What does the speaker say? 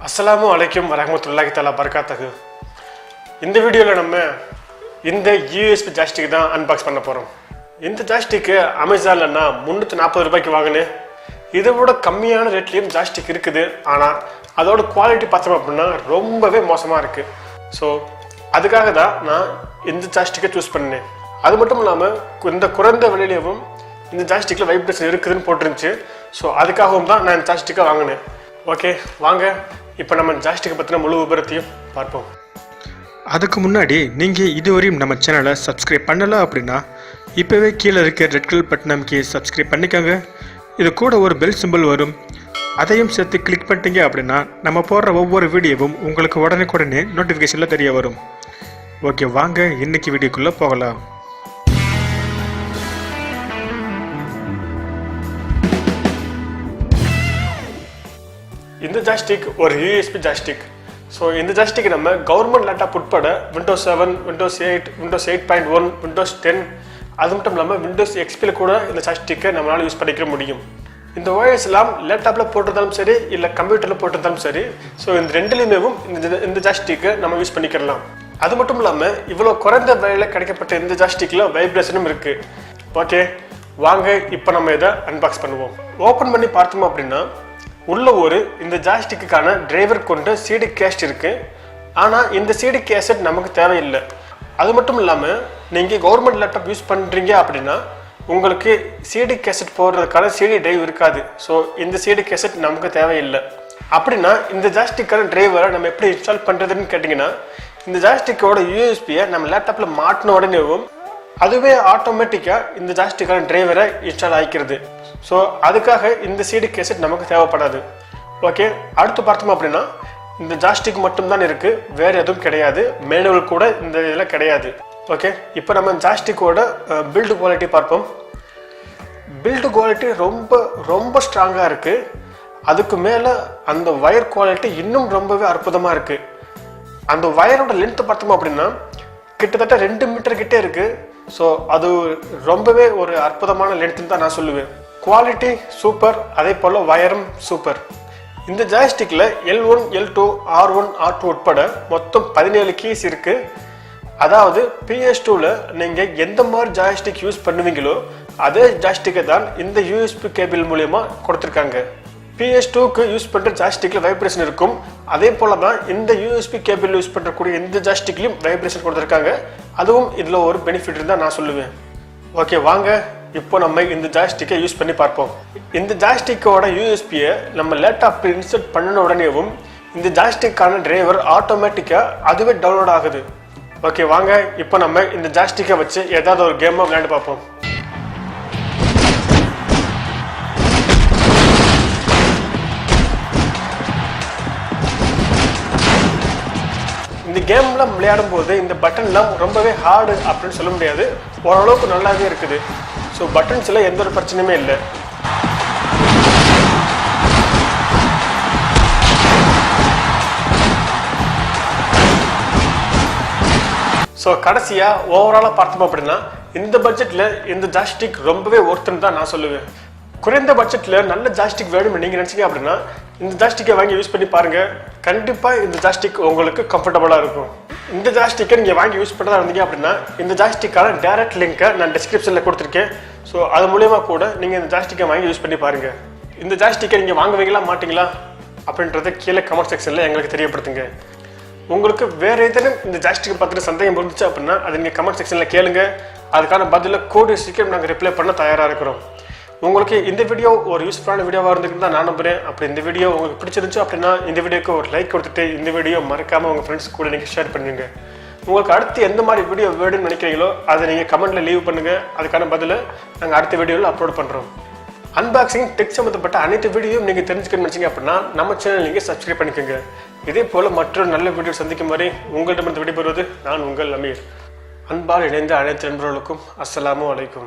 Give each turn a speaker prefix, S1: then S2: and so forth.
S1: அஸ்ஸலாமு அலைக்கும் வரஹ்மத்துல்லாஹி தஆலா பரகாத்துஹு. இந்த வீடியோவில் நம்ம இந்த யூஎஸ்பி ஜாய்ஸ்டிக் தான் அன்பாக்ஸ் பண்ண போகிறோம். இந்த ஜாய்ஸ்டிக்கு அமேசானில் நான் 340 ரூபாய்க்கு வாங்கினேன். இதை விட கம்மியான ரேட்லேயும் ஜாய்ஸ்டிக் இருக்குது. ஆனால் அதோட குவாலிட்டி பார்த்தோம் அப்படின்னா ரொம்பவே மோசமாக இருக்குது. ஸோ அதுக்காக தான் நான் இந்த ஜாய்ஸ்டிக்கை சூஸ் பண்ணேன். அது மட்டும் இல்லாமல் இந்த குறைந்த விலையிலேயும் இந்த ஜாய்ஸ்டிக்கில் வைப்ரேஷன் இருக்குதுன்னு போட்டுருந்துச்சு. ஸோ அதுக்காகவும் தான் நான் இந்த ஜாய்ஸ்டிக்கை வாங்கினேன். ஓகே வாங்க இப்போ நம்ம ஜாய்ஸ்டிக்கை பற்றின முழு விபரத்தையும் பார்ப்போம்.
S2: அதுக்கு முன்னாடி நீங்கள் இதுவரையும் நம்ம சேனலை சப்ஸ்கிரைப் பண்ணலை அப்படின்னா இப்போவே கீழே இருக்க ரெட் கலர் பட்டன் அமைக்கி சப்ஸ்கிரைப் பண்ணிக்கோங்க. இது கூட ஒரு பெல் சிம்பிள் வரும், அதையும் சேர்த்து கிளிக் பண்ணிட்டீங்க அப்படின்னா நம்ம போடுற ஒவ்வொரு வீடியோவும் உங்களுக்கு உடனே நோட்டிஃபிகேஷனில் தெரிய வரும். ஓகே வாங்க இன்னைக்கு வீடியோக்குள்ளே போகலாம்.
S1: இந்த ஜாய்ஸ்டிக் ஒரு யூஎஸ்பி ஜாய்ஸ்டிக். ஸோ இந்த ஜாய்ஸ்டிக் நம்ம கவர்மெண்ட் லேப்டாப் உட்பட விண்டோஸ் 7, விண்டோஸ் 8, விண்டோஸ் 8.1, விண்டோஸ் 10 அது மட்டும் இல்லாமல் விண்டோஸ் எக்ஸ்பியில் கூட இந்த ஜாய்ஸ்டிக்கை நம்மளால் யூஸ் பண்ணிக்க முடியும். இந்த ஓஎஸ் எல்லாம் லேப்டாப்பில் போட்டிருந்தாலும் சரி இல்லை கம்ப்யூட்டரில் போட்டிருந்தாலும் சரி, ஸோ இந்த ரெண்டுலேயுமே இந்த ஜாய்ஸ்டிக்கை நம்ம யூஸ் பண்ணிக்கலாம். அது மட்டும் இல்லாமல் இவ்வளோ குறைந்த விலையில் கிடைக்கப்பட்ட இந்த ஜாய்ஸ்டிக்கில் வைப்ரேஷனும் இருக்குது. ஓகே வாங்க இப்போ நம்ம இதை அன்பாக்ஸ் பண்ணுவோம். ஓப்பன் பண்ணி பார்த்தோம் அப்படின்னா உள்ள இந்த ஜாய்ஸ்டிக்குக்கான டிரைவர் கொண்டு சிடி கேஸ்ட் இருக்கு. ஆனால் இந்த சிடி கேசட் நமக்கு தேவையில்லை. அது மட்டும் இல்லாமல் நீங்கள் கவர்மெண்ட் லேப்டாப் யூஸ் பண்ணுறீங்க அப்படின்னா உங்களுக்கு சிடி கேசட் போடுறதுக்கான சிடி டிரைவ் இருக்காது. ஸோ இந்த சிடி கேசட் நமக்கு தேவையில்லை. அப்படின்னா இந்த ஜாய்ஸ்டிக்கான டிரைவரை நம்ம எப்படி இன்ஸ்டால் பண்ணுறதுன்னு கேட்டிங்கன்னா, இந்த ஜாய்ஸ்டிக்கோட யூஎஸ்பியை நம்ம லேப்டாப்பில் மாட்டின உடனேவும் அதுவே ஆட்டோமேட்டிக்காக இந்த ஜாய்ஸ்டிக்கான டிரைவரை இன்ஸ்டால் ஆகிக்கிறது. ஸோ அதுக்காக இந்த சிடி கேசட் நமக்கு தேவைப்படாது. ஓகே அடுத்து பார்த்தோம் அப்படின்னா இந்த ஜாய்ஸ்டிக் மட்டும்தான் இருக்குது, வேறு எதுவும் கிடையாது. மேனுவல் கூட இந்த இதில் கிடையாது. ஓகே இப்போ நம்ம ஜாய்ஸ்டிக்கோட பில்டு குவாலிட்டி பார்ப்போம். பில்டு குவாலிட்டி ரொம்ப ரொம்ப ஸ்ட்ராங்காக இருக்குது. அதுக்கு மேலே அந்த ஒயர் குவாலிட்டி இன்னும் ரொம்பவே அற்புதமாக இருக்குது. அந்த ஒயரோட லென்த்து பார்த்தோம் அப்படின்னா கிட்டத்தட்ட 2 மீட்டர் கிட்டே இருக்குது. ஸோ அது ரொம்பவே ஒரு அற்புதமான லென்த்துன்னு தான் நான் சொல்லுவேன். குவாலிட்டி சூப்பர், அதே போல் வயரும் சூப்பர். இந்த ஜாய்ஸ்டிக்கில் L1, L2, R1, R2 உட்பட மொத்தம் 17 கீஸ் இருக்குது. அதாவது PS2ல் நீங்கள் எந்த மாதிரி ஜாய்ஸ்டிக் யூஸ் பண்ணுவீங்களோ அதே ஜாய்ஸ்டிக்கை தான் இந்த யூஎஸ்பி கேபிள் மூலயமா கொடுத்துருக்காங்க. PS2க்கு யூஸ் பண்ணுற ஜாய்ஸ்டிக்கில் வைப்ரேஷன் இருக்கும். அதே போல் தான் இந்த யூஎஸ்பி கேபிள் யூஸ் பண்ணுறக்கூடிய இந்த ஜாய்ஸ்டிக்லையும் வைப்ரேஷன் கொடுத்துருக்காங்க. அதுவும் இதில் ஒரு பெனிஃபிட் இருந்தால் நான் சொல்லுவேன். ஓகே வாங்க இப்போ நம்ம இந்த ஜாய்ஸ்டிக்கை யூஸ் பண்ணி பார்ப்போம். இந்த ஜாய்ஸ்டிக்கோட யூஎஸ்பியை நம்ம லேப்டாப்பில் இன்ஸ்டால் பண்ணின உடனேவும் இந்த ஜாய்ஸ்டிக்கான டிரைவர் ஆட்டோமேட்டிக்காக அதுவே டவுன்லோட் ஆகுது. ஓகே வாங்க இப்போ நம்ம இந்த ஜாய்ஸ்டிக்கை வச்சு ஏதாவது ஒரு கேமை விளையாண்டு பார்ப்போம். இந்த கேம்லாம் விளையாடும் போது இந்த பட்டன்லாம் ரொம்பவே ஹார்டு அப்படின்னு சொல்ல முடியாது, ஓரளவுக்கு நல்லாவே இருக்குது. ஸோ பட்டன்ஸில் எந்த ஒரு பிரச்சனையுமே இல்லை. ஸோ கடைசியாக ஓவராலாக பார்த்தோம் அப்படின்னா இந்த பட்ஜெட்டில் இந்த ஜாய்ஸ்டிக் ரொம்பவே ஒர்த்துன்னு தான் நான் சொல்லுவேன். குறைந்த பட்ஜெட்டில் நல்ல ஜாய்ஸ்டிக் வேணும்னு நீங்கள் நினச்சிங்க அப்படின்னா இந்த ஜாய்ஸ்டிக்கை வாங்கி யூஸ் பண்ணி பாருங்கள். கண்டிப்பாக இந்த ஜாய்ஸ்டிக் உங்களுக்கு கம்ஃபர்டபுளாக இருக்கும். இந்த ஜாய்ஸ்டிக்கை நீங்கள் வாங்கி யூஸ் பண்ணுறதா இருந்தீங்க அப்படின்னா இந்த ஜாய்ஸ்டிக்கான டேரக்ட் லிங்க்கை நான் டிஸ்கிரிப்ஷனில் கொடுத்துருக்கேன். ஸோ அது மூலயமா கூட நீங்கள் இந்த ஜாய்ஸ்டிக்கை வாங்கி யூஸ் பண்ணி பாருங்கள். இந்த ஜாய்ஸ்டிக்கை நீங்கள் வாங்குவீங்களா மாட்டிங்களா அப்படின்றத கீழே கமெண்ட் செக்ஷனில் எங்களுக்கு தெரியப்படுத்துங்க. உங்களுக்கு வேறு ஏதேனும் இந்த ஜாய்ஸ்டிக்கை பற்றின சந்தேகம் இருந்துச்சு அப்படின்னா அது நீங்கள் கமெண்ட் செக்ஷனில் கேளுங்க. அதுக்கான பதிலில் கூடிய சீக்கிரம் நாங்கள் ரிப்ளை பண்ண தயாராக இருக்கிறோம். உங்களுக்கு இந்த வீடியோ ஒரு யூஸ்ஃபுல்லான வீடியோவாக இருந்துக்குன்னு தான் நான் நம்புகிறேன். அப்படி இந்த வீடியோ உங்களுக்கு பிடிச்சிருந்துச்சு அப்படின்னா இந்த வீடியோக்கு ஒரு லைக் கொடுத்துட்டு இந்த வீடியோ மறக்காமல் உங்கள் ஃப்ரெண்ட்ஸ் கூட நீங்கள் ஷேர் பண்ணுங்க. உங்களுக்கு அடுத்து எந்த மாதிரி வீடியோ வேணும்னு நினைக்கிறீங்களோ அதை நீங்கள் கமெண்ட்டில் லீவ் பண்ணுங்கள். அதுக்கான பதிலை நாங்கள் அடுத்த வீடியோவில் அப்லோட் பண்ணுறோம். அன்பாக்சிங் டெக் சம்மந்தப்பட்ட அனைத்து வீடியோவும் நீங்கள் தெரிஞ்சுக்கணும்னு நினச்சிங்க அப்படின்னா நம்ம சேனல் நீங்கள் சப்ஸ்கிரைப் பண்ணிக்கோங்க. இதே போல் மற்றொரு நல்ல வீடியோ சந்திக்கும் வரை உங்கள்கிட்ட விடைபெறுவது நான் உங்கள் அமீர். அன்பால் இணைந்த அனைத்து நண்பர்களுக்கும் அஸ்ஸலாமு அலைக்கும்.